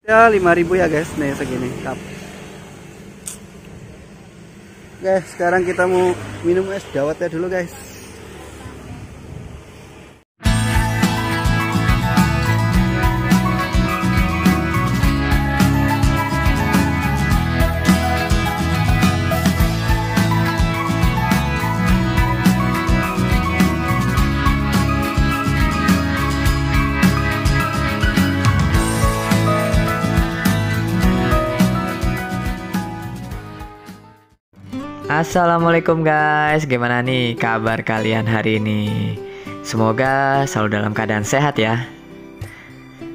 Ya 5.000 ya guys, nih segini cup. Guys, sekarang kita mau minum es dawetnya dulu guys. Assalamualaikum guys, gimana nih kabar kalian hari ini? Semoga selalu dalam keadaan sehat ya.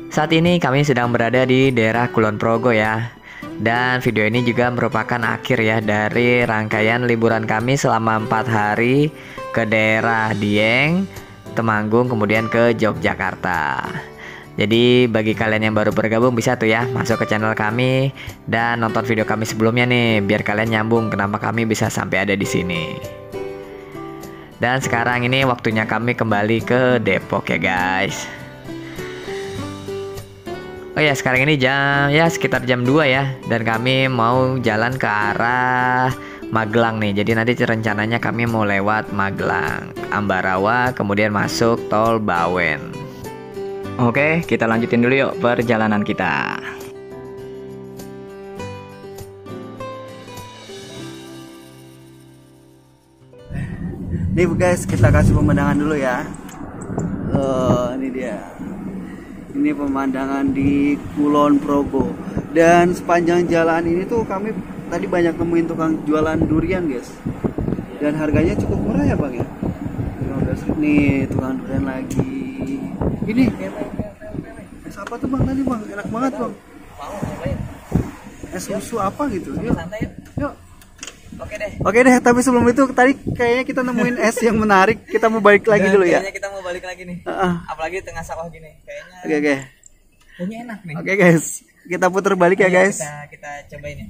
Saat ini kami sedang berada di daerah Kulon Progo ya. Dan video ini juga merupakan akhir ya dari rangkaian liburan kami selama 4 hari ke daerah Dieng, Temanggung, kemudian ke Yogyakarta. Jadi bagi kalian yang baru bergabung bisa tuh ya masuk ke channel kami dan nonton video kami sebelumnya nih biar kalian nyambung kenapa kami bisa sampai ada di sini. Dan sekarang ini waktunya kami kembali ke Depok ya guys. Oh ya, sekarang ini sekitar jam 2 ya dan kami mau jalan ke arah Magelang nih. Jadi nanti rencananya kami mau lewat Magelang, Ambarawa, kemudian masuk tol Bawen. Oke, kita lanjutin dulu yuk perjalanan kita. Nih guys, kita kasih pemandangan dulu ya. Ini dia. Ini pemandangan di Kulon Progo. Dan sepanjang jalan ini tuh kami tadi banyak nemuin tukang jualan durian guys. Dan harganya cukup murah ya bang ya. 15.000 nih tukang durian lagi. Ini es apa tuh bang tadi bang? Enak banget bang. Es susu apa gitu? Yuk. Yuk. Oke deh. Tapi sebelum itu tadi kayaknya kita nemuin es yang menarik. Kita mau balik lagi dulu ya. Kayaknya kita mau balik lagi nih. Apalagi tengah sawah gini. Kayaknya. Oke. Kayaknya enak nih. Oke guys, kita putar balik ya guys. Kita cobain ya.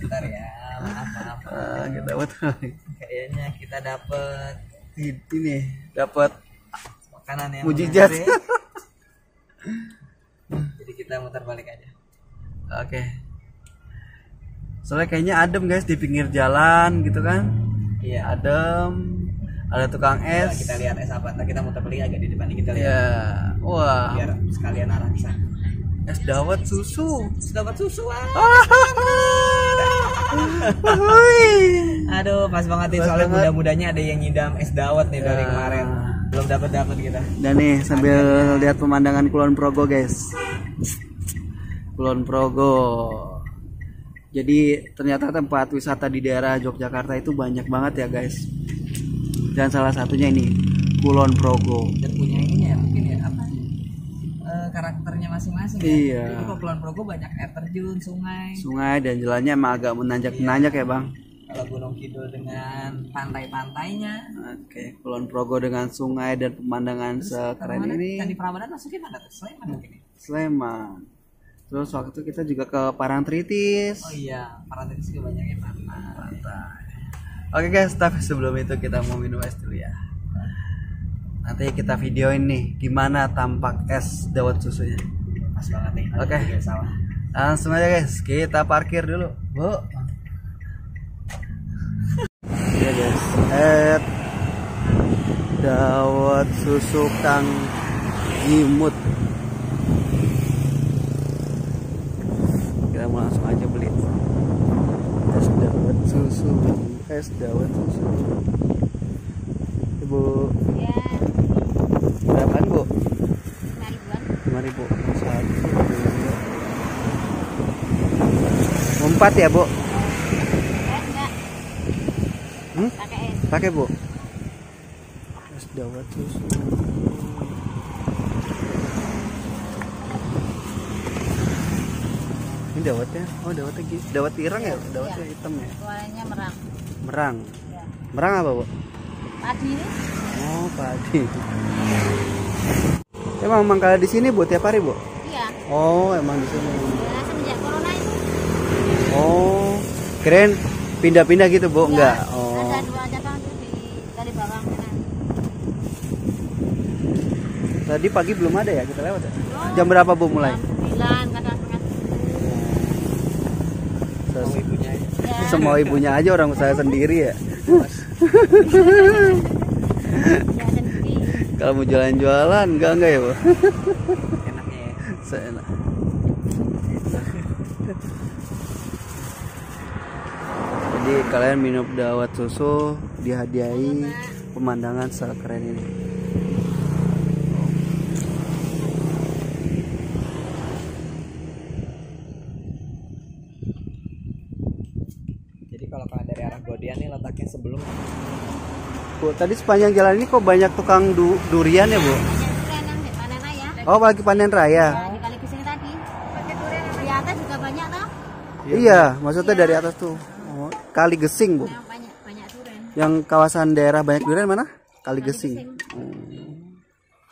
Bentar ya. Maaf. Kita putar. Kayaknya kita dapet ini dapat makanan yang mujizat. Jadi kita muter balik aja. Oke. Soalnya kayaknya adem guys di pinggir jalan gitu kan. Iya. Adem. Ada tukang es. Nah, kita lihat es apa. Ntar kita muter balik agak di depan kita lihat. Ya. Wah. Biar sekalian arah ke sana. Es dawet susu. Aduh, pas banget nih soalnya muda-mudanya ada yang nyidam es dawet nih dari kemarin. Belum dapat kita. Dan nih sambil lihat pemandangan Kulon Progo guys. Kulon Progo. Jadi ternyata tempat wisata di daerah Yogyakarta itu banyak banget ya guys. Dan salah satunya ini Kulon Progo. Dan punya ini ya mungkin ya apa? Karakternya masing-masing ya. Iya. Jadi kalau Kulon Progo banyak air terjun, sungai dan jalannya emang agak menanjak ya bang. Kalau Gunung Kidul dengan pantai-pantainya. Oke, Kulon Progo dengan sungai dan pemandangan sekeren ini. Candi Prambanan masuknya mana tuh? Sleman mungkin ya? Sleman. Terus waktu itu kita juga ke Parangtritis. Oh iya, Parangtritis juga banyak ya pantai. Oke guys, tapi sebelum itu kita mau minum es dulu ya. Nanti kita videoin nih gimana tampak es dawet susunya. Pas banget nih. Oke. Langsung aja guys, kita parkir dulu, Bu. Ya guys, es dawet susu Kang Jimut. Kita mau langsung aja beli es dawet susu. Ibu. Ya. Berapaan Bu? 5.000. Satu. 4 ya Bu? Pakai Bu. Es dawet susu. Ini dawetnya, dawet ireng ya? Dawetnya hitam ya? Warnanya merang. Merang. Ya. Merang apa Bu? Padi ini. Oh padi. Emang mangkal di sini Bu tiap hari Bu? Iya. Oh emang di sini. Ya, semenjak corona itu. Oh keren pindah-pindah gitu Bu? Ya, enggak? Oh. ada 2 cabang tuh di Kalibawang sana. Tadi pagi belum ada ya kita lewat ya? Jam berapa Bu mulai? Jam 9, kadang setengah 10. Ibunya ya. Ya. Semua ibunya aja orang usaha sendiri ya. Ya sendiri. Kalau mau jualan-jualan enggak ya, Bu? Enaknya ya. Seenak. Jadi kalian minum dawet susu dihadiahi pemandangan sekeren ini. Jadi kalau kalian dari arah Godian nih letaknya sebelum Bu, tadi sepanjang jalan ini kok banyak tukang durian ya, Bu? Banyak durian yang di panen raya. Oh, lagi panen raya. Nah, di kali kesini tadi. Di atas juga banyak toh. Iya, maksudnya dari atas tuh. Oh, Kali Gesing, Bu. Yang banyak durian. Yang kawasan daerah banyak durian mana? Kali Gesing.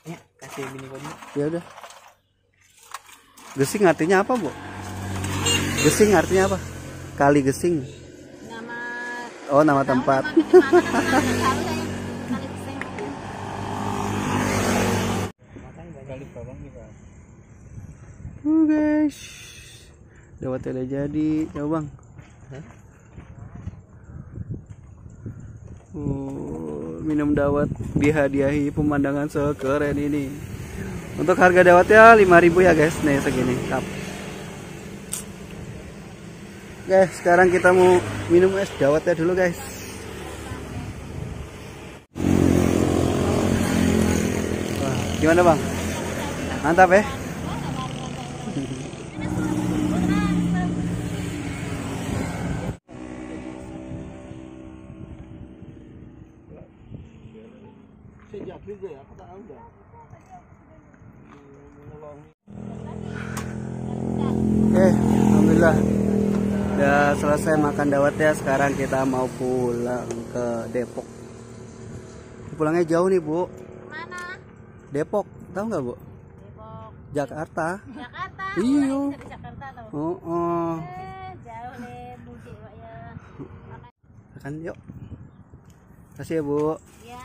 ya kasih mini body. Ya udah. Gesing artinya apa, Bu? Gesing artinya apa? Kali Gesing. Nama Oh, nama tempat. Kali bawang juga. Guys. Dawetnya udah jadi. Coba, Bang. Minum dawet dihadiahi pemandangan sekeren ini. Untuk harga dawetnya 5.000 ya, guys. Nih segini cup. Guys, sekarang kita mau minum es dawetnya dulu, guys. Wah, gimana, Bang? Mantap ya? Oke, alhamdulillah udah selesai makan dawetnya. Sekarang kita mau pulang ke Depok. Pulangnya jauh nih, Bu. Mana? Depok, tahu nggak, Bu? Depok. Jakarta. Jakarta. Iya. Oh, di Jakarta tuh. Jauh nih mudik Pak ya. Makan yuk. Kasih ya, Bu. Ya.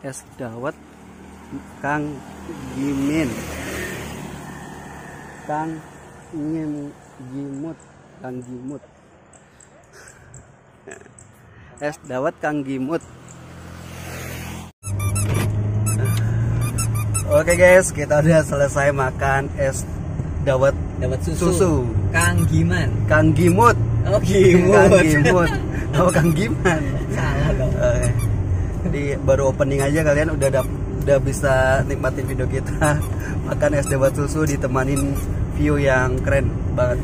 Es dawet Kang Gimin. Kang Gimut. Es dawet Kang Gimut. Oke guys, kita udah selesai makan es dawet susu. Kang Giman. Kang Gimut. Oh, Gimut. Kang Gimut. Oh, Kang Giman. Salah dong. Oke. Jadi baru opening aja kalian udah bisa nikmatin video kita makan es dawet susu ditemanin view yang keren banget.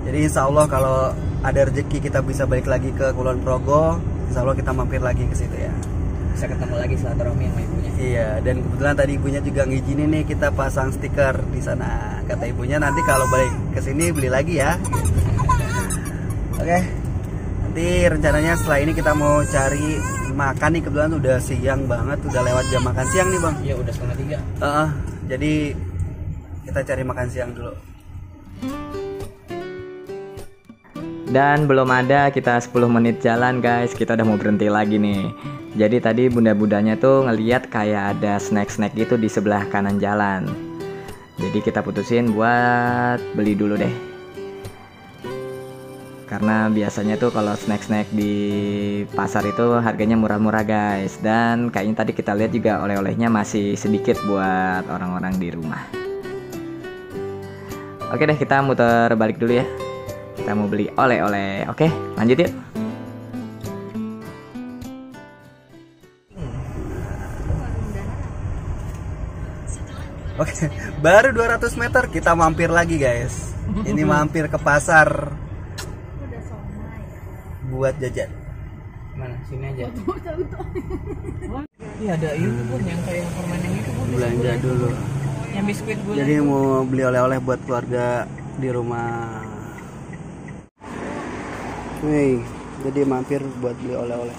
Jadi insya Allah kalau ada rezeki kita bisa balik lagi ke Kulon Progo, insya Allah kita mampir lagi ke situ ya. Bisa ketemu lagi silaturahmi sama ibunya. Iya, dan kebetulan tadi ibunya juga ngizinin nih kita pasang stiker di sana. Kata ibunya nanti kalau balik ke sini beli lagi ya. Oke. Nanti rencananya setelah ini kita mau cari makan nih, kebetulan udah siang banget, udah lewat jam makan siang nih, Bang. Iya, udah 2:30. Jadi kita cari makan siang dulu. Dan belum ada kita 10 menit jalan guys, kita udah mau berhenti lagi nih. Jadi tadi bunda-bundanya tuh ngeliat kayak ada snack-snack gitu di sebelah kanan jalan. Jadi kita putusin buat beli dulu deh. Karena biasanya tuh kalau snack-snack di pasar itu harganya murah-murah guys. Dan kayaknya tadi kita lihat juga oleh-olehnya masih sedikit buat orang-orang di rumah. Oke deh, kita muter balik dulu ya. Kita mau beli oleh-oleh. Oke, lanjut yuk. Oke, baru 200 meter kita mampir lagi guys. Ini mampir ke pasar buat jajan. Mana? Sini aja. Iya, ada ini pun yang kayak permen yang itu pun. Belanja dulu. Yang biskuit gula. Jadi mau beli oleh-oleh buat keluarga di rumah. Nih, jadi mampir buat beli oleh-oleh.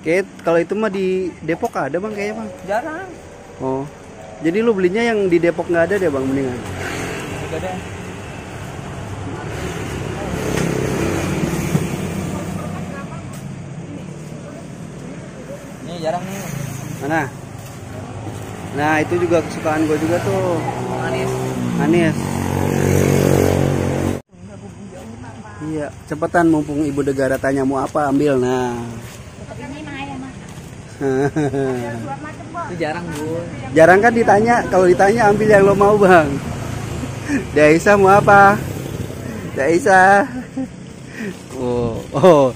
Oke, kalau itu mah di Depok ada bang kayaknya bang. Jarang. Oh, jadi lu belinya yang di Depok nggak ada deh bang, mendingan. 3 deh. Ini jarang nih. Mana? Nah itu juga kesukaan gue juga tuh. Manis. Manis. Iya, cepetan mumpung ibu negara tanya mau apa ambil. Nah. Itu jarang, Bu. Jarang kan ditanya, kalau ditanya ambil yang lo mau, Bang. Daisa mau apa? Daisa. Oh,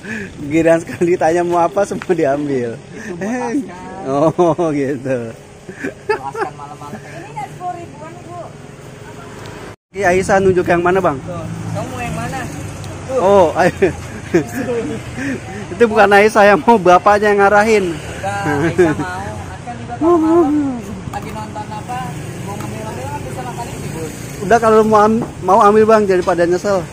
giliran sekali ditanya mau apa semua diambil. Oh, gitu. Luaskan malam-malam kayak Ini Aisyah nunjuk yang mana, Bang? Tuh, kamu mau yang mana? Oh, itu bukan Aisyah yang mau, bapaknya yang ngarahin. Enggak, Aisyah mau. Akan juga kalau malam lagi nonton apa, mau ngambil kan bisa makan ini, Bu. Udah kalau mau ambil, Bang, daripada nyesel.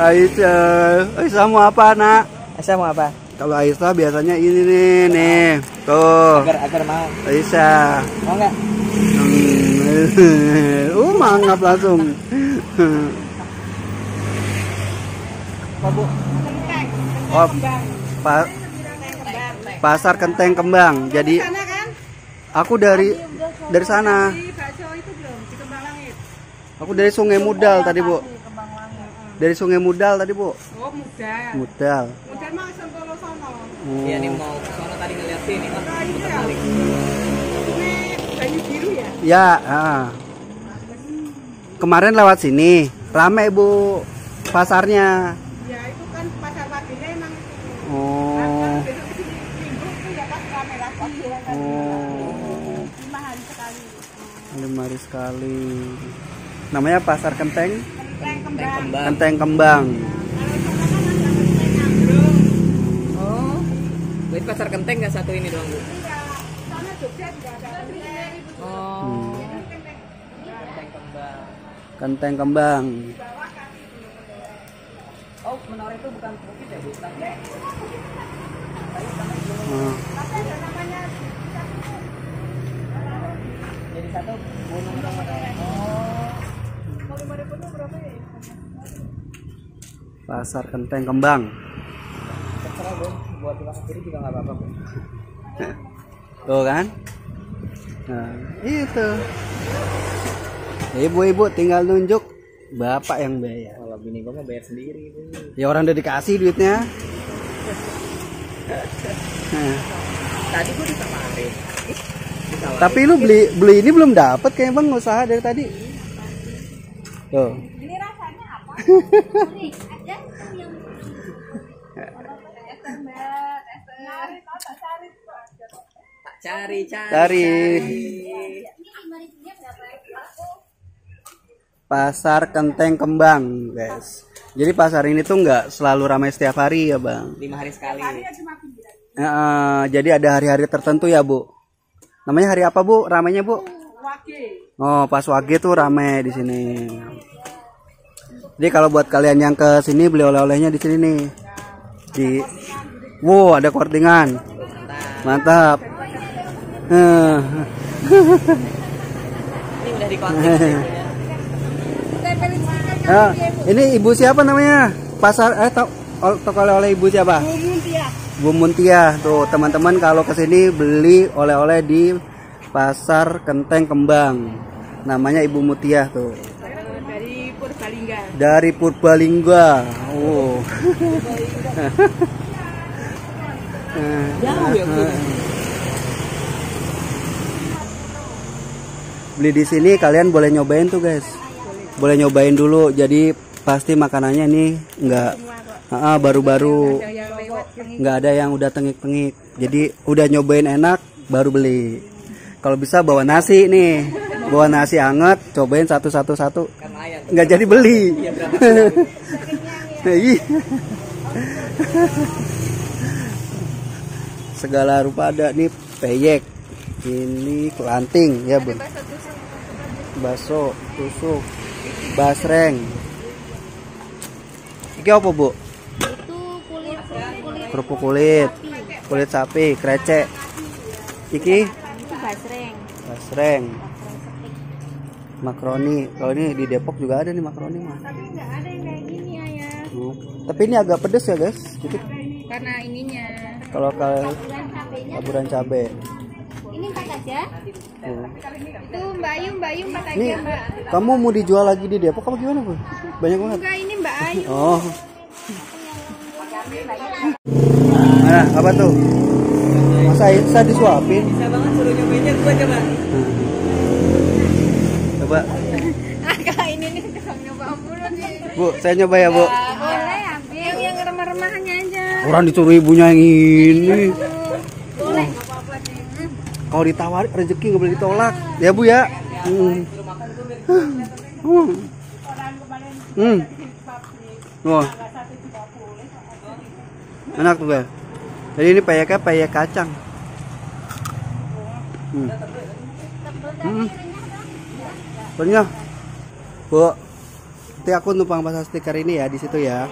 Aisyah mau apa, Nak? Aisyah mau apa? Kalau Aisyah biasanya ini nih, tuh. Agar mau. Aisyah. Mau enggak? Mangap langsung. Apa, Bu? Oh, pasar Kenteng Kembang. Jadi aku dari sana. Aku dari Sungai Mudal tadi, Bu. Dari Sungai Mudal tadi, Bu. Oh, Mudal. Mudal. Mudal mah Sentolo sono. Iya nih mau ke sono tadi ngeliat sini kan. Banyu biru ya? Ya, kemarin lewat sini, rame, Bu, pasarnya. Ya itu kan pasar paginya emang itu. Oh. Besok kesini minggu itu ya pas rame lagi. Oh. 5 hari sekali. 5 hari sekali. Namanya Pasar Kenteng. Kembang. Kenteng Kembang. Oh. Berarti pasar Kenteng nggak satu ini doang, Bu? Sana Jogja juga ada. Oh. Kenteng Kembang. Kenteng Kembang. Oh, menara itu bukan bukit ya, Bu? Oh. Jadi satu gunung namanya. Oh. Pasar Kenteng Kembang. Terserah, Bu. Buat di kiri juga nggak apa-apa, Bu. Tuh kan? Nah, itu. Ibu-ibu tinggal nunjuk, bapak yang bayar. Kalau bini gua mau bayar sendiri, Bu. Ya orang udah dikasih duitnya. Nah. Tadi gua ditawarin. Tapi lu beli ini belum dapet kayak, Bang, usaha dari tadi. Tuh. Ini rasanya apa? Ini ada yang Cari. Pasar Kenteng Kembang, guys. Jadi pasar ini tuh nggak selalu ramai setiap hari ya, Bang. 5 hari sekali. Jadi ada hari-hari tertentu ya, Bu. Namanya hari apa, Bu? Ramainya, Bu? Wage. Oh, pas Wage tuh ramai di sini. Jadi kalau buat kalian yang ke sini beli oleh-olehnya di sini nih. Wow, ada kortingan. Mantap. Ini udah dikonten. Ini ibu siapa namanya? Pasar toko oleh-oleh ibu siapa? Bu Muntiah. Tuh, teman-teman kalau kesini beli oleh-oleh di Pasar Kenteng Kembang. Namanya Ibu Muntiah tuh. Dari Purbalingga. Dari Purbalingga. Oh. Jauh ya, Bu. Beli di sini kalian boleh nyobain tuh, guys. Boleh nyobain dulu. Jadi pasti makanannya nih nggak baru-baru, nggak ada yang udah tengik-tengik. Jadi udah nyobain enak baru beli. Kalau bisa bawa nasi nih, bawa nasi hangat, cobain satu-satu. Nggak jadi beli. Segala rupa ada nih, peyek, ini kelanting ya, Bu. Bakso, tusuk, basreng. Iki apa, Bu? Itu Kerupuk kulit sapi, krecek. Iki itu basreng. basreng. Makaroni. Kalau ini di Depok juga ada nih makaroni mah. Tapi nggak ada yang kayak gini ayah. Tapi ini agak pedes ya guys. Sedikit. Karena ininya. Kalau taburan cabe. Ini 4 aja. Itu Mbak Ayu 4 aja Nih, Mbak. kamu mau dijual lagi di Depok apa gimana bu? Banyak banget. Enggak, ini Mbak Ayu. Oh. Mana? Apa tuh? Masa Insa disuapin? Bisa banget suruh nyobainnya gua coba. Coba. Kalau ini nih tukang nyoba mulu nih. Bu, saya nyoba ya bu. Boleh ambil yang remah-remahannya aja. Orang disuruh ibunya yang ini. Boleh, nggak apa-apa nih. Kalau ditawari rezeki nggak boleh ditolak. Ya bu ya. Wah. Enak tuh guys. Jadi ini peyeknya peyek kacang. Soalnya, bu, nanti aku numpang pasang stiker ini ya di situ ya.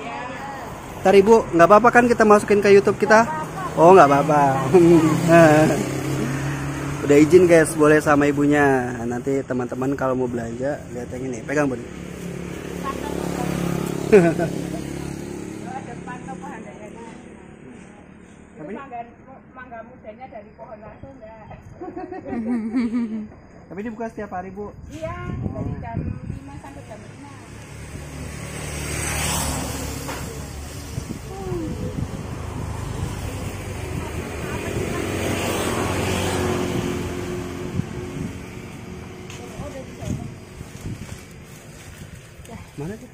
Ntar ibu, nggak apa-apa kan kita masukin ke YouTube kita? Oh nggak apa-apa. Udah izin guys, boleh sama ibunya. Nanti teman-teman kalau mau belanja lihat yang ini, pegang bun. Mangga mudanya dari pohon langsung enggak? Tapi ini buka setiap hari bu? Iya, dari jam 5 sampai jam 5. Mana tuh?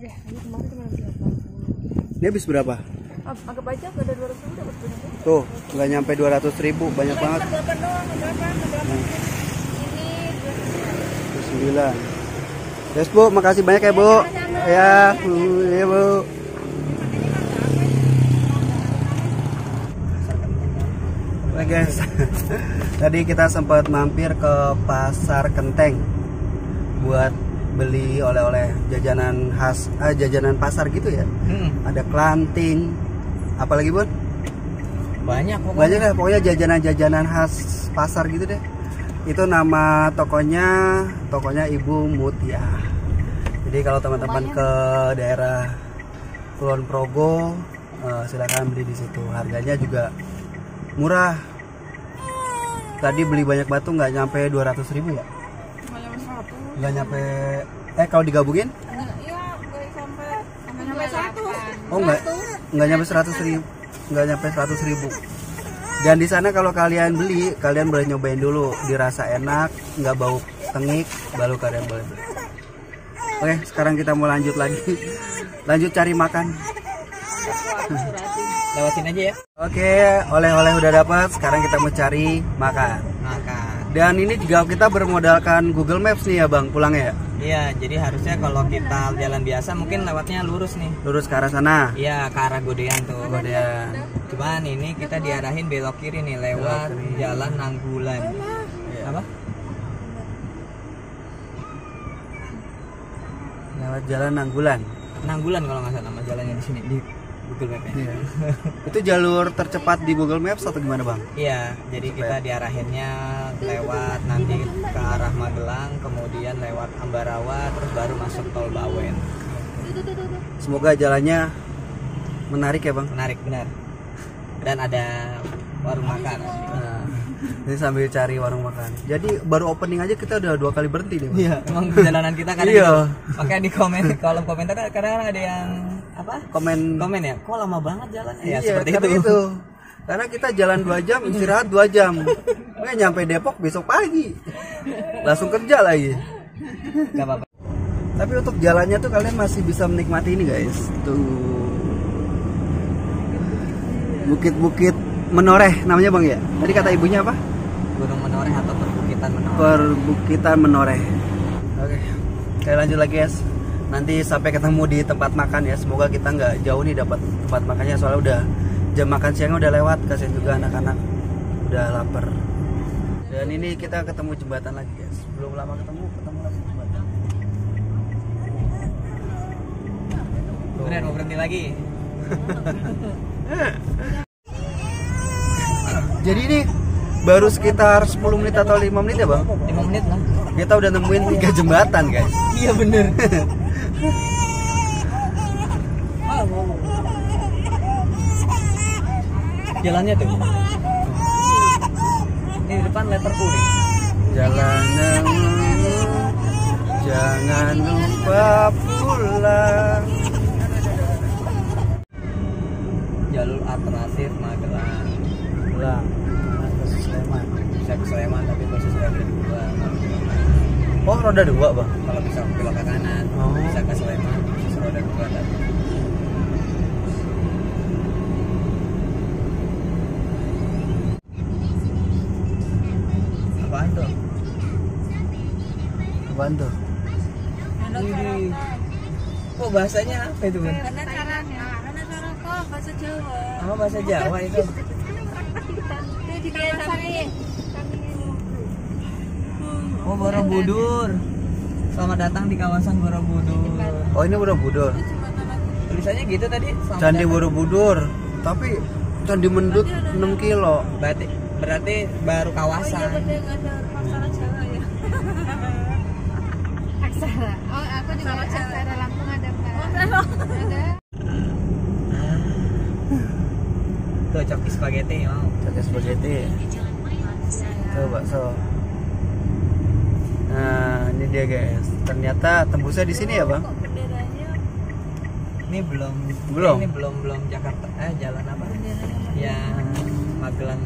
Ya, ini kemarin cuma 80. Ini habis berapa? Anggap aja ada 200.000 dapat banyak. Tuh, nggak nyampe 200.000, banyak banget. Berapa doang? Berapa? Ini 9. Yes bu, makasih banyak ya bu. Ya, ya bu. Oke guys, tadi kita sempat mampir ke pasar Kenteng buat beli oleh-oleh jajanan khas, jajanan pasar gitu ya. Ada kelanting, apalagi bun? Banyak pokoknya. Banyak deh, pokoknya jajanan-jajanan khas pasar gitu deh. Itu nama tokonya Ibu Mutia. Jadi kalau teman-teman ke daerah Kulon Progo, silakan beli di situ. Harganya juga murah. Tadi beli banyak batu nggak nyampe 200.000 ya? Nggak nyampe. Kalau digabungin? Iya, nggak sampai 1. Oh nggak nyampe 100.000. Nggak nyampe 100.000. Dan di sana kalau kalian beli, kalian boleh nyobain dulu, dirasa enak, nggak bau tengik, baru kalian boleh beli. Oke, sekarang kita mau lanjut lagi, lanjut cari makan. Lewatin aja ya. Oke, oleh-oleh udah dapat, sekarang kita mau cari makan. Dan ini juga kita bermodalkan Google Maps nih ya bang, pulangnya ya? Iya, jadi harusnya kalau kita jalan biasa mungkin lewatnya lurus nih. Lurus ke arah sana? Iya, ke arah Godean tuh. Godean. Cuman ini kita diarahin belok kiri nih lewat jalan Nanggulan. Apa? Lewat jalan Nanggulan. Nanggulan kalau nggak salah nama jalannya di sini di Google Maps. Iya. Itu jalur tercepat di Google Maps atau gimana bang? Iya, jadi kita diarahinnya lewat nanti ke arah Magelang, kemudian lewat Ambarawa, terus baru masuk tol Bawen. Semoga jalannya menarik ya bang. Menarik benar. Dan ada warung makan. Nah, ini sambil cari warung makan. Jadi baru opening aja kita udah 2 kali berhenti deh bang. Iya, emang perjalanan kita kadang Iya. gitu. Makanya di komen kolom komentar kadang-kadang ada yang apa? Komen ya. Kok lama banget jalannya? Ya, iya, seperti karena itu. Karena kita jalan 2 jam, istirahat 2 jam. Nggak nyampe Depok besok pagi. Langsung kerja lagi. Gak apa-apa. Tapi untuk jalannya tuh kalian masih bisa menikmati ini guys. Tuh. Bukit-bukit Menoreh namanya bang ya? Tadi kata ibunya apa? Gunung Menoreh atau perbukitan Menoreh. Perbukitan Menoreh. Oke, kita lanjut lagi guys. Nanti sampai ketemu di tempat makan ya. Semoga kita nggak jauh nih dapat tempat makannya. Soalnya udah jam makan siangnya udah lewat. Kasian juga anak-anak udah lapar. Dan ini kita ketemu jembatan lagi guys. Belum lama ketemu lagi jembatan. Bener mau berhenti lagi. Jadi ini baru sekitar 10 menit atau 5 menit ya bang? 5 menit lah. Kita udah nemuin 3 jembatan guys. Iya bener. Jalannya tuh. Ini di depan letter kuning. Jalan jangan lupa pulang. Jalur alternatif Magelang. Pulang. Ke Sleman. Bisa ke Sleman tapi khusus roda 2. Oh roda 2 bang? Kalau bisa belok ke kanan, bisa ke Sleman khusus roda 2 tadi. Apaan tuh? Apaan tuh? Ini. Kok bahasanya apa itu bang? Karena caranya kok bahasa Jawa. Oh bahasa Jawa itu. Itu di kawasan Oh Borobudur. Selamat datang di kawasan Borobudur. Oh ini Borobudur. Tulisannya gitu tadi. Selamat Candi datang. Borobudur. Tapi Candi Mendut 6 kilo. Berarti baru kawasan. ada aksara Jawa ya. Aksara. Oh, aku juga aksara Lampung ada Mbak. Ada. Tuh coki spaghetti mau. Pakai spaghetti. Tuh bakso. Nah ini dia guys. Ternyata tembusnya di sini ya bang? Ini belum. Belum? Ini belum Jakarta. Jalan apa? Yang Magelang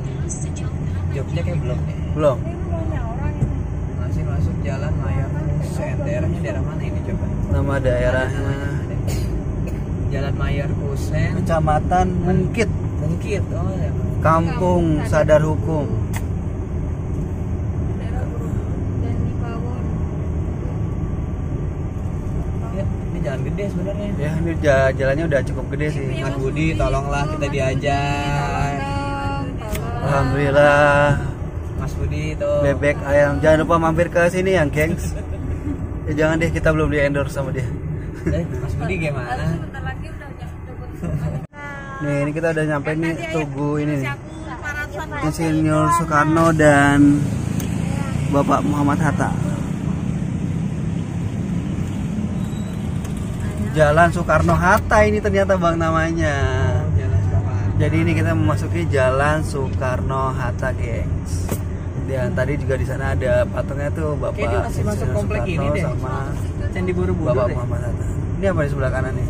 Jogja kayak belum deh. Belum. Masuk jalan Mayar Kusen. Daerahnya daerah mana ini coba? Nama daerahnya Jalan Mayar Kusen. Kecamatan Mungkit, Mungkit. Oh ya. Kampung Sadar Hukum. Ya, ini jalan gede sebenarnya. Ya ini jalannya udah cukup gede sih. Mas Budi, tolonglah kita diajar. Alhamdulillah. Mas Budi itu. Bebek ayam. Jangan lupa mampir ke sini yang gengs. Ya jangan deh, kita belum di endorse sama dia. Mas Budi gimana? Nih ini kita udah nyampe nih Tugu ini nih. Insinyur Soekarno dan Bapak Muhammad Hatta. Jalan Soekarno Hatta ini ternyata bang namanya. Jalan Soekarno. Jadi ini kita memasuki Jalan Soekarno Hatta, gengs. Dan tadi juga di sana ada patungnya tuh Bapak Kayaknya masih masuk Insinyur komplek ini Soekarno deh. sama Candi Borobudur Bapak deh. Muhammad Hatta. Ini apa di sebelah kanan nih?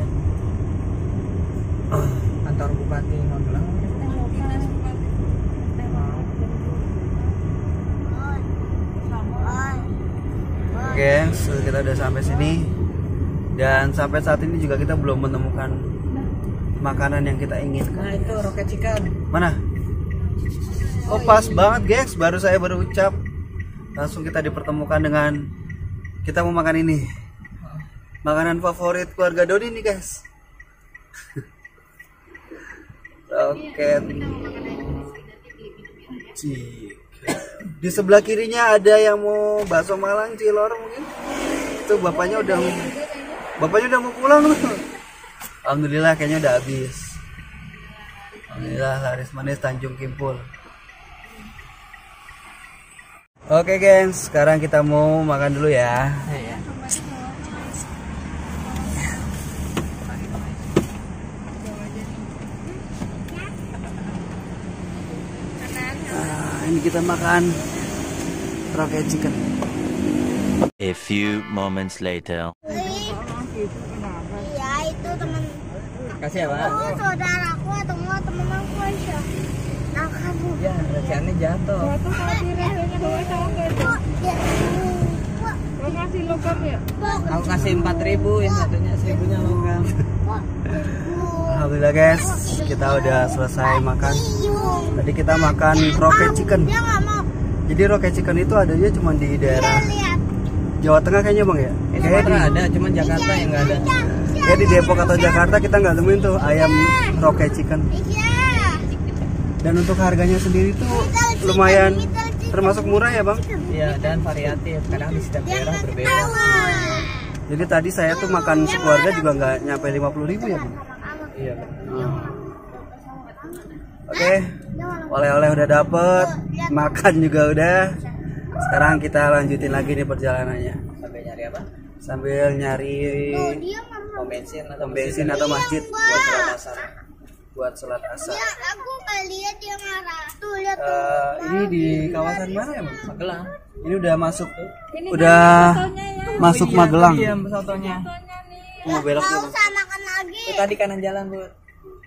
Kantor Bupati Magelang. Gengs, kita udah sampai sini. Dan sampai saat ini juga kita belum menemukan makanan yang kita inginkan. Nah itu roket chicken. Mana? Oh pas banget gengs, saya baru ucap. Langsung kita dipertemukan dengan kita mau makan ini. Makanan favorit keluarga Dodi nih guys. Roket chicken. Di sebelah kirinya ada yang mau bakso Malang Cilor mungkin. Itu bapaknya udah mau pulang tuh. Alhamdulillah kayaknya udah habis. Alhamdulillah laris manis Tanjung Kimpul. Oke gengs, sekarang kita mau makan dulu ya. Iya. Ini kita makan roket chicken. A few moments later. Iya itu teman Kasih ya Pak. saudaraku atau enggak temen aku aja. Nah kamu. Ya recehannya jatuh. Aku kasih 4.000, yang satunya 1.000-nya logam. Alhamdulillah guys, kita udah selesai makan. Tadi kita makan roket chicken. Dia nggak mau. Jadi roket chicken itu adanya cuma di daerah Lihat. Jawa Tengah kayaknya bang ya. Ini Kayak di, ada, cuman Jakarta yang nggak ada. kayak di Depok atau Jakarta kita nggak temuin tuh ayam roket chicken. Iya. Dan untuk harganya sendiri tuh lumayan termasuk murah ya bang. Iya, dan variatif. Kadang di setiap daerah berbeda. Jadi tadi saya tuh makan sekeluarga juga nggak nyampe 50.000 ya bang. Iya. Oke, oleh-oleh udah dapet, makan juga udah. Sekarang kita lanjutin lagi nih perjalanannya. Sampai nyari apa? Sambil nyari Dia marah. Pom bensin atau masjid Buat sholat asar. buat sholat asar. Dia, aku lihat dia marah. Tuh lihat tuh. Ini di kawasan mana ya, Bang? Magelang. Ini udah masuk, udah masuk Magelang. Iya, sotonya. Belok Nggak tuh. usah makan lagi. Itu tadi kanan jalan, Bu.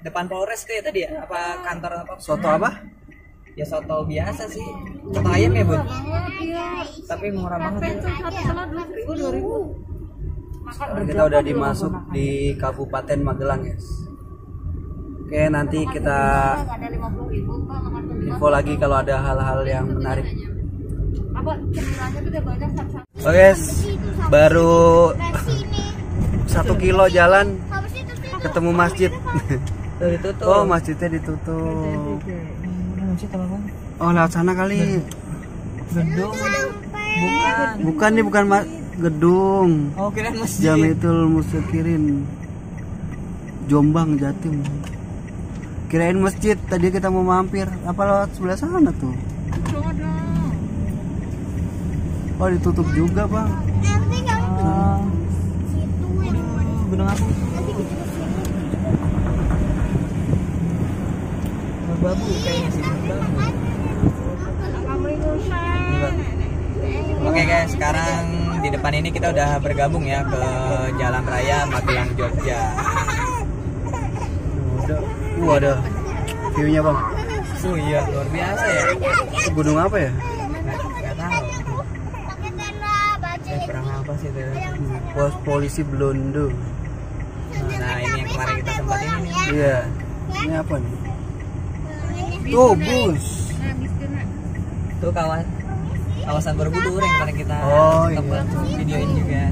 Depan Polres tuh ya tadi ya? Apa kantor apa? Soto apa? Ya soto biasa sih. Soto ayam ya, Bu. Tapi murah banget. Ya. Sekarang kita udah dimasuk di Kabupaten Magelang, guys. Oke, nanti kita info lagi kalau ada hal-hal yang menarik. Oke, guys, baru 1 kilo jalan Habis itu tuh ketemu masjid. Tuh ditutup. Oh, masjidnya ditutup. Oh, lewat sana kali. Gedung. Bukan nih, bukan gedung. Oh, kirain masjid. Jamiatul Musakirin, Jombang, Jatim. Kirain masjid, tadi kita mau mampir. Apa lewat sebelah sana tuh? Oh, ditutup juga, Bang. nanti kamu situ Gunung apa? nanti ke sini. Babu kayaknya sih. Oke guys, sekarang di depan ini kita udah bergabung ya ke Jalan Raya Magelang Jogja. Ada view-nya, Bang. Oh iya, luar biasa ya. Itu gunung apa ya? Nggak tahu. Pakai tenda baju. Perang apa sih itu? Pos polisi Blondo. Nah ini yang kemarin kita sempat ini nih. Iya. Ini apa nih? Tuh, bus. Tuh kawasan Borobudur yang kemarin kita Oh, iya. videoin juga.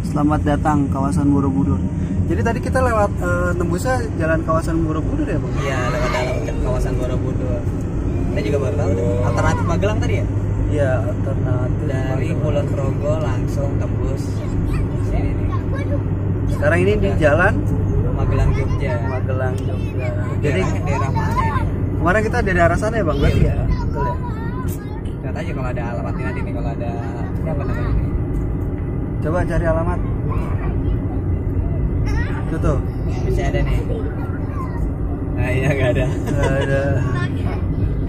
Selamat datang kawasan Borobudur. Jadi tadi kita lewat nembusnya jalan kawasan Borobudur ya, Bang? Iya, lewat dalam kawasan Borobudur. Kita juga baru tahu tuh. Alternatif Magelang tadi ya? Iya, alternatif. Dari Kulon Progo langsung tembus sini nih. Sekarang ini di jalan Magelang Jogja. Magelang, Jogja. Jadi Daerah mana ini? kemarin kita dari arah sana ya, Bang? Berarti ya? Betul ya? Lihat aja kalau ada alamatnya nanti nih, kalau ada ini apa namanya ini? Coba cari alamat. Itu tuh. Bisa ada nih. Nah iya nggak ada. Ada.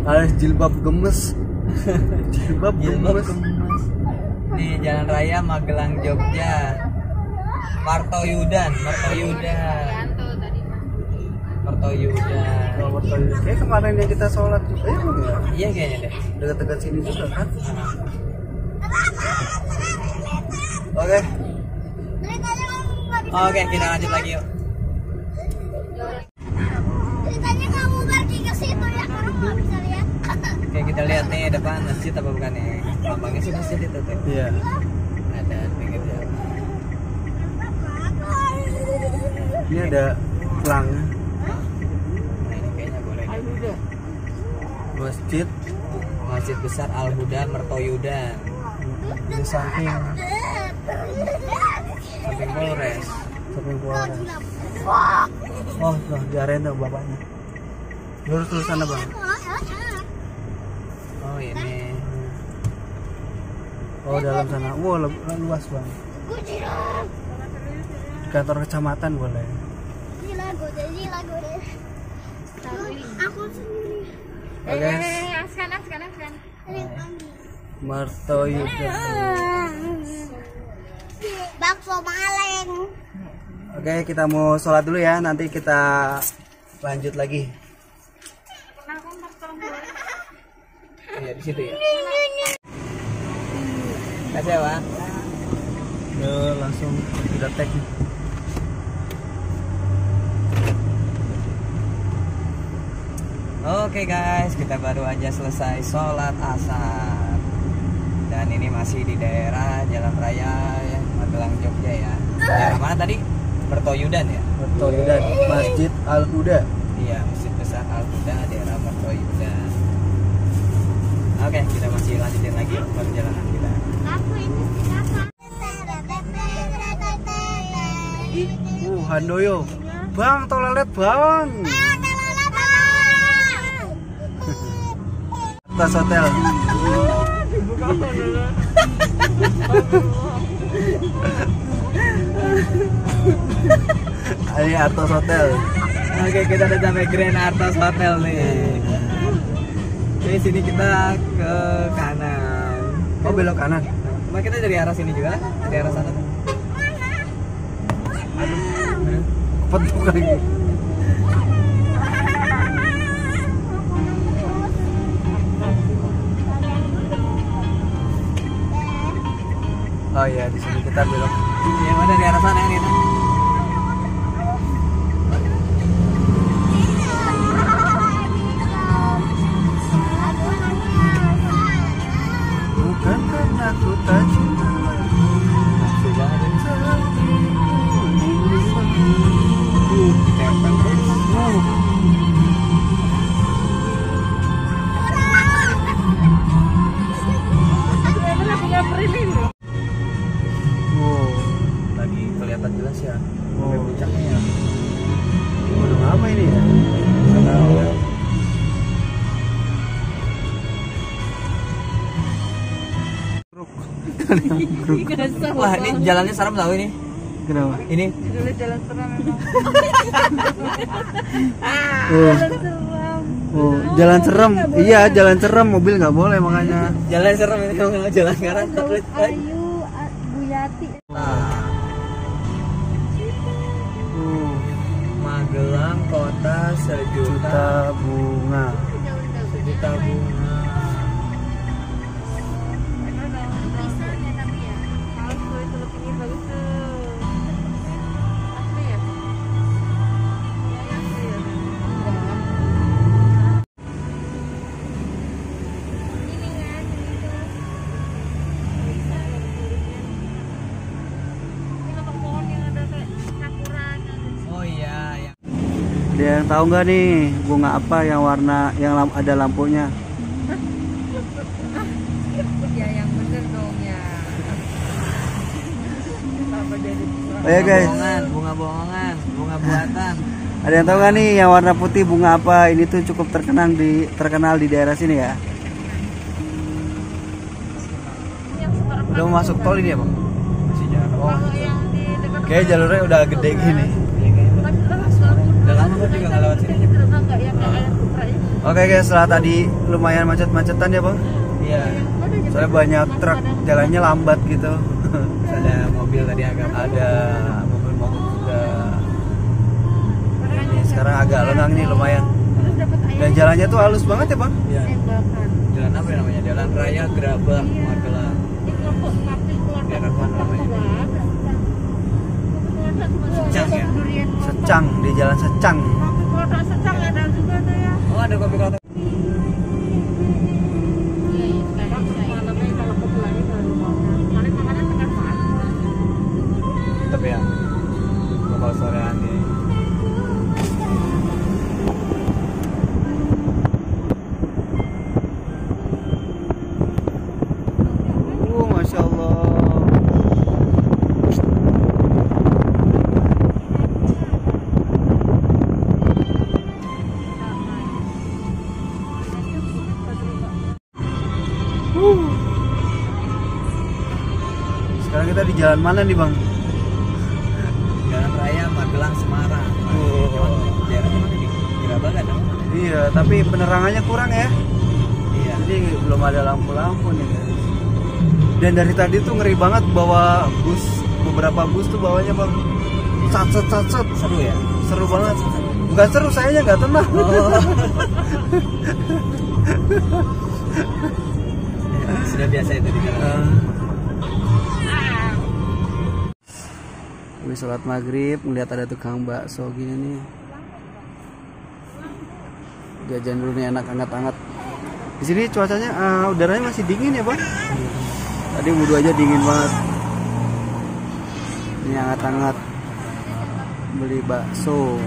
Ada jilbab gemes. Jilbab gemes. Nih Jalan Raya Magelang Jogja. Martoyudan. Kayak kemarin yang kita sholat juga ya, Bang, ya? Iya kayaknya deh. Dekat-dekat sini juga kan? Oke. Oke, kita lanjut lagi yuk. Ceritanya kamu pergi ke situ ya, orang nggak bisa lihat. Oke, kita lihat nih depan masjid apa bukan nih? Lambangnya sih masjid itu tuh. Iya. Ada pinggir jalan. Ini ada pelang. Nah ini kayaknya boleh deh. Masjid besar Al Huda Mertoyudan. Di samping Polres. Polres. Oh, tuh di arena bapaknya. Lurus sana, Bang. Oh ini. Oh, dalam sana. Wow, luas, Bang. Di kantor kecamatan boleh. Lagu deh. Aku sendiri. Oke. Sekarang. Mertoyudan. Bakso Maleng. Oke, kita mau sholat dulu ya. Nanti kita lanjut lagi. Iya di situ ya. Kasih ya, Pak. Langsung kita tag. Oke guys, kita baru aja selesai sholat asar. Dan ini masih di daerah Jalan Raya Magelang Jogja ya. Daerah mana tadi? Mertoyudan ya? Mertoyudan, Masjid Al Huda. Iya, Masjid Besar Al Huda, daerah Mertoyudan. Oke, kita masih lanjutin lagi yuk perjalanan kita. Aku ini siapa? Handoyo. Bang, tol lelet, Bang. Atas hotel. Ini Artos Hotel. Oke, kita udah sampai Grand Artos Hotel nih. Jadi sini kita ke kanan. Oh, belok kanan. Cuma kita dari arah sini juga, dari arah sana. Petuk lagi. Oh iya, di sini kita belok. Yang mana dari arah sana ini? Bukan karena ku tak cinta. Nafsu banget ini. Tempel terus. Oh, Lagi kelihatan jelas ya. Oh. Sampai puncaknya ya. gunung apa ini ya? Nggak tahu ya. Wah, ini jalannya serem tahu ini. Kenapa? Ini Dulu jalan seram memang. Oh, Jalan seram. oh, jalan serem. Iya, jalan serem, mobil nggak boleh makanya. jalan serem ini kalau jalan kanan takut. Ayu, Bu Yati. Oh, Magelang kota sejuta juta bunga. sejuta bunga. Oh iya, ya. Ada yang tahu nggak nih bunga apa yang warna yang ada lampunya? Ya yang bener dong ya. Oh ya guys, Bunga bohongan, bunga buatan. ada yang tahu nggak nih yang warna putih bunga apa? Ini tuh cukup terkenal di daerah sini ya. Udah mau masuk tol ini ya bang? Masih jalan. Oh, Yang di dekat Kayak jalurnya udah gede gini. udah lama kok juga nggak lewat sini. enggak yang kayak Supra ini. Oke guys, setelah tadi lumayan macet-macetan ya bang. Iya. Soalnya banyak truk, jalannya lambat gitu. Ada mobil tadi agak Ada mobil-mobil juga. Ini sekarang agak lengang nih lumayan. Terus dapat air Dan jalannya tuh halus banget ya bang. Iya. tembakan. Jalan apa ya namanya? Jalan Raya Gerabah Magelang. Ini kelompok parkir keluarga. Daerah mana namanya? Secang ya? Secang, di jalan Secang. Kelompok secang ada juga tuh ya. Oh, ada kopi kotak. Malamnya kalau ke pulangnya kalau mau. Paling makannya tengah malam. Tapi ya. Kalau sorean nih. Masya Allah. Sekarang kita di jalan mana nih bang? Jalan Raya Magelang Semarang. Oh. Daerahnya mana nih? Gerabah kan? Iya, tapi penerangannya kurang ya. Iya. Jadi belum ada lampu-lampu nih guys. Dan dari tadi tuh ngeri banget bawa bus, beberapa bus tuh bawanya bang. Sat. Seru ya? Seru banget. Bukan seru, sayanya nggak tenang. Oh. Sudah biasa itu di jalan. Habis sholat maghrib, ngeliat ada tukang bakso gini nih. Jajan dulu nih enak hangat-hangat. Di sini cuacanya udaranya masih dingin ya bang. Tadi wudhu aja dingin banget. Ini hangat-hangat. Beli bakso.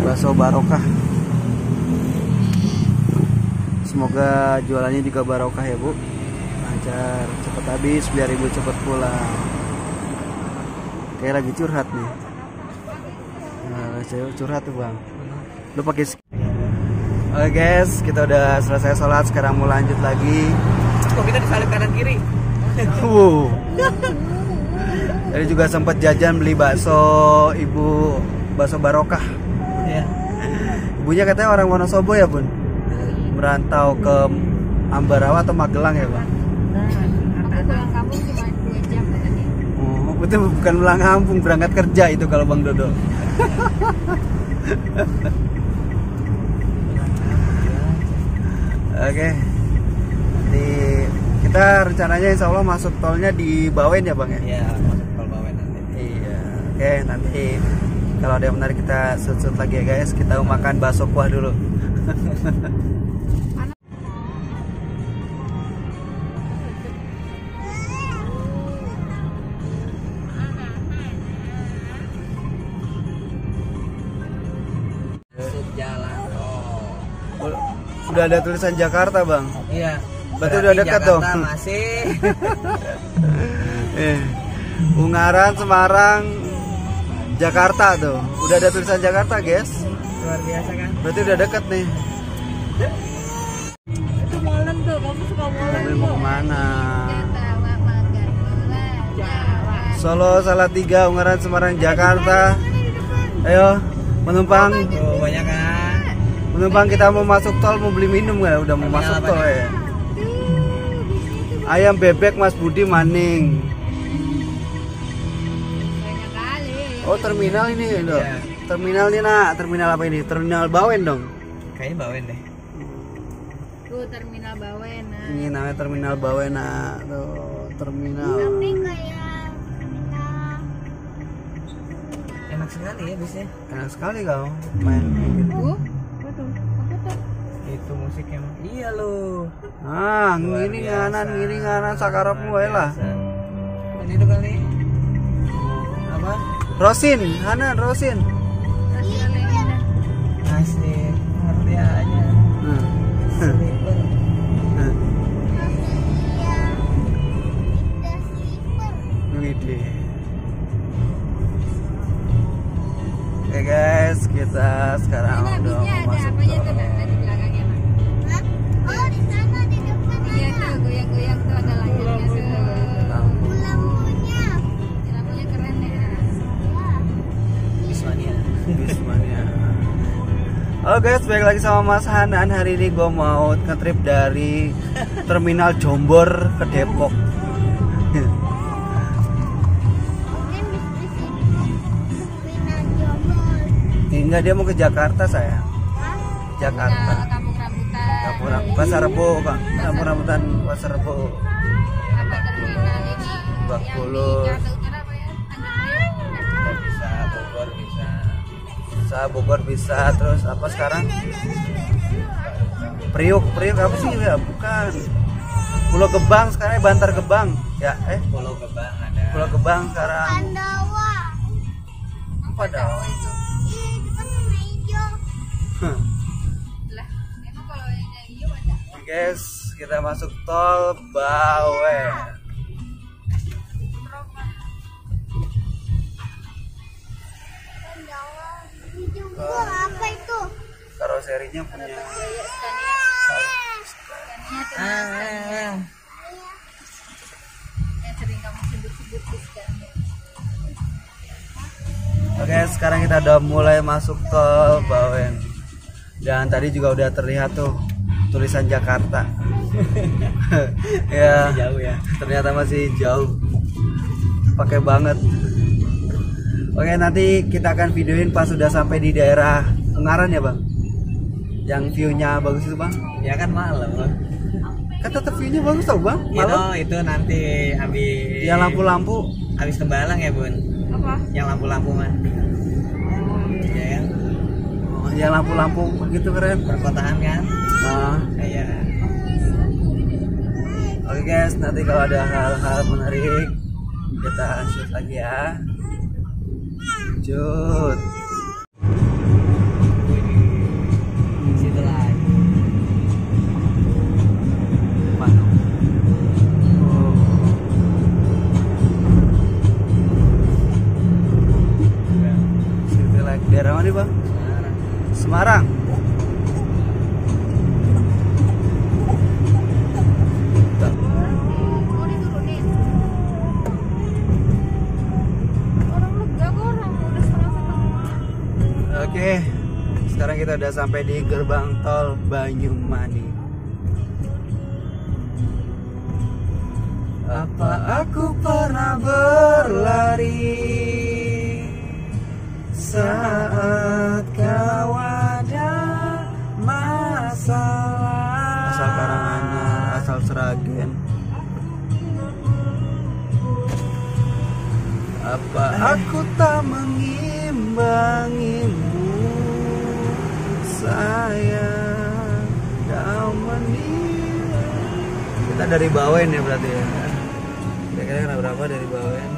Bakso barokah. Semoga jualannya juga barokah ya bu. Lancar, cepet habis biar ibu cepet pulang. Kayak lagi curhat nih. Nah, saya curhat tuh bang. Lu pakai Oke guys, kita udah selesai sholat, sekarang mau lanjut lagi. Kok kita disalip kanan kiri? Tadi juga sempat jajan beli bakso ibu, bakso Barokah. Iya. Ibunya katanya orang Wonosobo ya bun, merantau ke Ambarawa atau Magelang ya bang? Aku pulang kampung cuma 2 jam katanya. Oh, itu bukan pulang kampung, berangkat kerja itu kalau Bang Dodo. Oke, nanti kita rencananya insya Allah masuk tolnya di Bawen ya bang ya? Iya, masuk tol Bawen nanti. Iya, oke nanti kalau ada yang menarik kita shoot lagi ya guys. Kita mau makan bakso kuah dulu. Jalan. Udah ada tulisan Jakarta bang. Iya. Berarti udah dekat dong. Masih. Ungaran, Semarang, Jakarta tuh. Udah ada tulisan Jakarta guys. Luar biasa kan? Berarti udah deket nih. Itu molen tuh, kamu suka molen. Mobil mau kemana? Jawa makan gula Jawa. Solo, Salatiga, Ungaran, Semarang, Jakarta. Ayo menumpang. Tuh banyak kan? Menumpang kita mau masuk tol, mau beli minum nggak? Udah mau masuk tol ya. Ayam bebek Mas Budi Maning. Banyak kali. Oh terminal ini dong. Iya. Terminal ini nak. Terminal apa ini? Terminal Bawen dong. Kayaknya Bawen deh. Tuh terminal Bawen. Nah. Ini namanya Terminal Bawen nak. Tuh terminal. Tapi kayak Enak sekali ya bisnya. Enak sekali kau main kayak gitu. Apa tuh? Itu musik yang iya loh. Ah, Luar ngiri biasa. nganan sakarapmu wae lah. Ini itu kali. Apa? Rosin, Hanan Rosin. Asik. Ngerti aja. Nah. Sleeper. Widih. Oke guys, kita sekarang Nah, udah bisnya mau ada masuk apanya tuh tol. Nak? Di belakangnya Mak. oh di sana di depan Iya tuh goyang-goyang tuh ada layarnya tuh. lampunya. Lampunya keren ya. Bismania. Bismania. Halo guys, balik lagi sama Mas Hanan. Hari ini gue mau nge-trip dari Terminal Jombor ke Depok. Mungkin di sini Bina Jombor. Hingga dia mau ke Jakarta saya. Hah? Jakarta. Kampung Rambutan. Kampung Pasar Rebo, Bang. Kampung Rambutan Pasar Rebo. Apa terminal ini? Bak Yang di Bulus. Jakarta Utara apa ya? Tanjung Bisa Bogor bisa. Bisa Bogor bisa, terus apa sekarang? Priuk apa sih ya? Bukan. Pulau Gebang sekarang Bantar Gebang. Ya, Pulau Gebang ada. Pulau Gebang sekarang. Pandawa. Apa dah? Ih, itu kan warna hijau. Lah, emang kalau yang hijau ada. Guys, kita masuk tol Bawen. Pandawa. Hijau gua apa itu? Karoserinya punya Scania tuh Ah. yang sering kamu sebut-sebut di Scania. Oke, sekarang kita udah mulai masuk tol Bawen. Dan tadi juga udah terlihat tuh tulisan Jakarta. Ya, Jauh ya. ternyata masih jauh. Pakai banget. Oke, nanti kita akan videoin pas sudah sampai di daerah Ungaran ya, Bang. Yang view-nya bagus itu, Bang. Ya kan malam loh. Kan tetap view-nya bagus tau, Bang. Malam. Itu nanti habis Yang lampu-lampu. habis Tembalang ya Bun. Apa? Yang lampu-lampu mah. Ya kan? Oh, yang lampu-lampu begitu keren. Perkotaan kan? Nah, Iya. oke guys, nanti kalau ada hal-hal menarik kita shoot lagi ya. Lanjut. Situ lagi. Mana? Oh. Situ lagi. Daerah mana, Bang? Semarang. kita udah sampai di gerbang tol Banyumanik. Apa aku pernah berlari saat kau ada masalah? Asal Karanganyar, asal Seragen. Apa aku tak mengimbangimu, sayang, kau menilai. Kita dari Bawen ya berarti ya. Kira-kira berapa dari Bawen?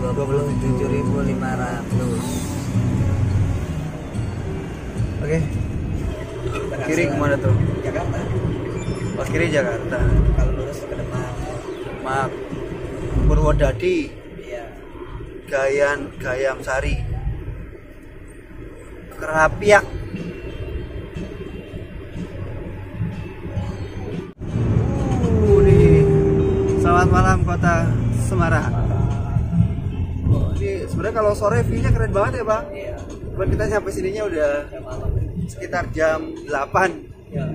27.500. Oke. Kiri kemana tuh? Jakarta. Oh, kiri Jakarta. Kalau lurus ke depan. Maaf. Purwodadi. Iya. Gayam Sari. Kerapiak. Nih. Selamat malam Kota Semarang. Oh, ini sebenarnya kalau sore view-nya keren banget ya, Bang. Iya. Cuman kita sampai sininya udah sekitar jam 8. Iya.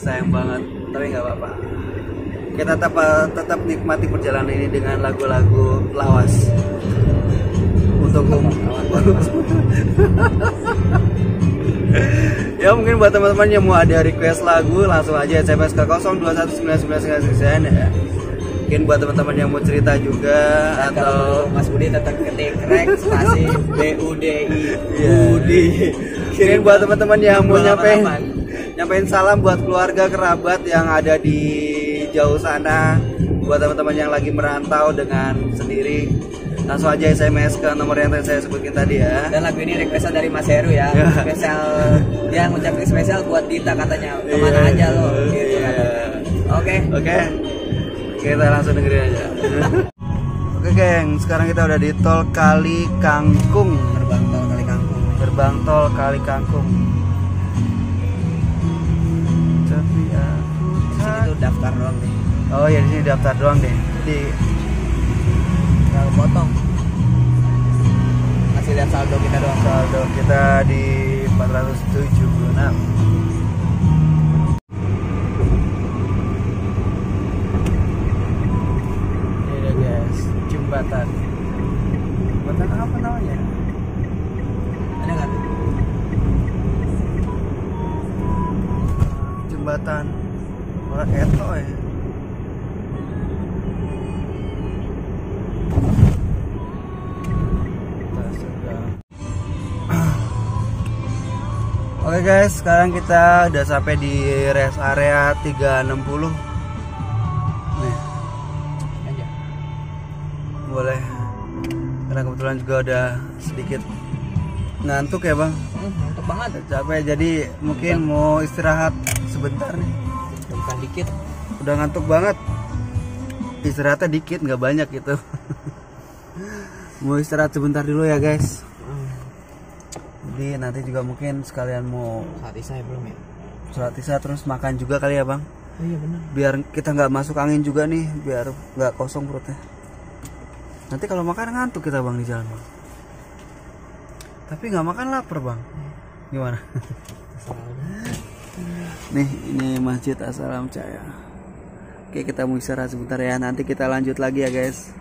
Sayang banget, tapi nggak apa-apa. Kita tetap nikmati perjalanan ini dengan lagu-lagu lawas untuk ya mungkin buat teman-teman yang mau ada request lagu langsung aja SMS ke 021999 ya. Mungkin buat teman-teman yang mau cerita juga atau Mas Budi tetap ketik rek spasi BUDI. Budi. Kirim buat teman-teman yang mau nyampein salam buat keluarga kerabat yang ada di jauh sana, buat teman-teman yang lagi merantau dengan sendiri, langsung aja SMS ke nomor yang saya sebutkan tadi ya. Dan lagu ini requestan dari Mas Heru ya. Spesial, dia ngucapin spesial buat Dita katanya. Kemana aja lo gitu kan. Oke. Kita langsung dengerin aja. Oke geng, sekarang kita udah di tol Kali Kangkung. Gerbang tol Kali Kangkung. Tapi aku Itu daftar doang nih. oh ya, di sini daftar doang deh. Di Kalau potong. Masih lihat saldo kita doang. saldo kita di 476. Ini dia guys, jembatan. Jembatan apa namanya? Ada nggak tuh? Jembatan orang Eto ya. Oke guys, sekarang kita udah sampai di rest area 360. Nih, Aja. boleh. Karena kebetulan juga udah sedikit ngantuk ya bang. Untuk banget. Capek, jadi mungkin mau istirahat sebentar nih. Bukan dikit. Udah ngantuk banget. Istirahatnya dikit, nggak banyak gitu. Mau istirahat sebentar dulu ya guys. Jadi nanti juga mungkin sekalian mau Saat isya belum ya? sholat isya terus makan juga kali ya bang. Oh iya benar. Biar kita nggak masuk angin juga nih, biar nggak kosong perutnya. Nanti kalau makan ngantuk kita bang di jalan bang. Tapi nggak makan lapar bang. Gimana? Nih ini Masjid As-Salam Cahaya. Oke, kita mau istirahat sebentar ya. Nanti kita lanjut lagi ya guys.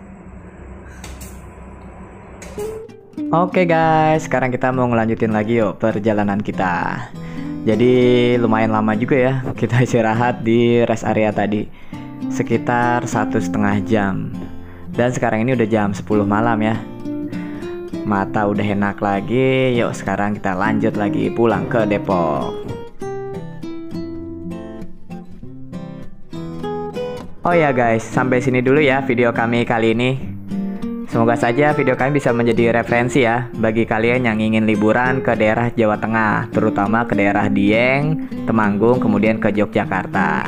Oke guys, sekarang kita mau ngelanjutin lagi yuk perjalanan kita. Jadi lumayan lama juga ya kita istirahat di rest area tadi, sekitar 1,5 jam. Dan sekarang ini udah jam 10 malam ya. Mata udah enak lagi. Yuk sekarang kita lanjut lagi pulang ke Depok. Oh ya guys, sampai sini dulu ya video kami kali ini. Semoga saja video kami bisa menjadi referensi ya bagi kalian yang ingin liburan ke daerah Jawa Tengah, terutama ke daerah Dieng, Temanggung, kemudian ke Yogyakarta.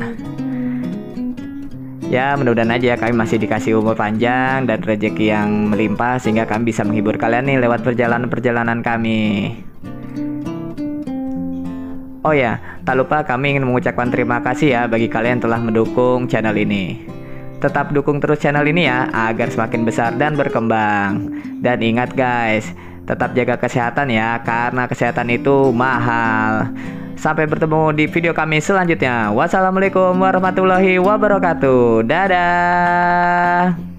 Ya mudah-mudahan aja kami masih dikasih umur panjang dan rezeki yang melimpah sehingga kami bisa menghibur kalian nih lewat perjalanan-perjalanan kami. Oh ya, tak lupa kami ingin mengucapkan terima kasih ya bagi kalian yang telah mendukung channel ini. Tetap dukung terus channel ini ya agar semakin besar dan berkembang. Dan ingat guys, Tetap jaga kesehatan ya, karena kesehatan itu mahal. Sampai bertemu di video kami selanjutnya. Wassalamualaikum warahmatullahi wabarakatuh. Dadah.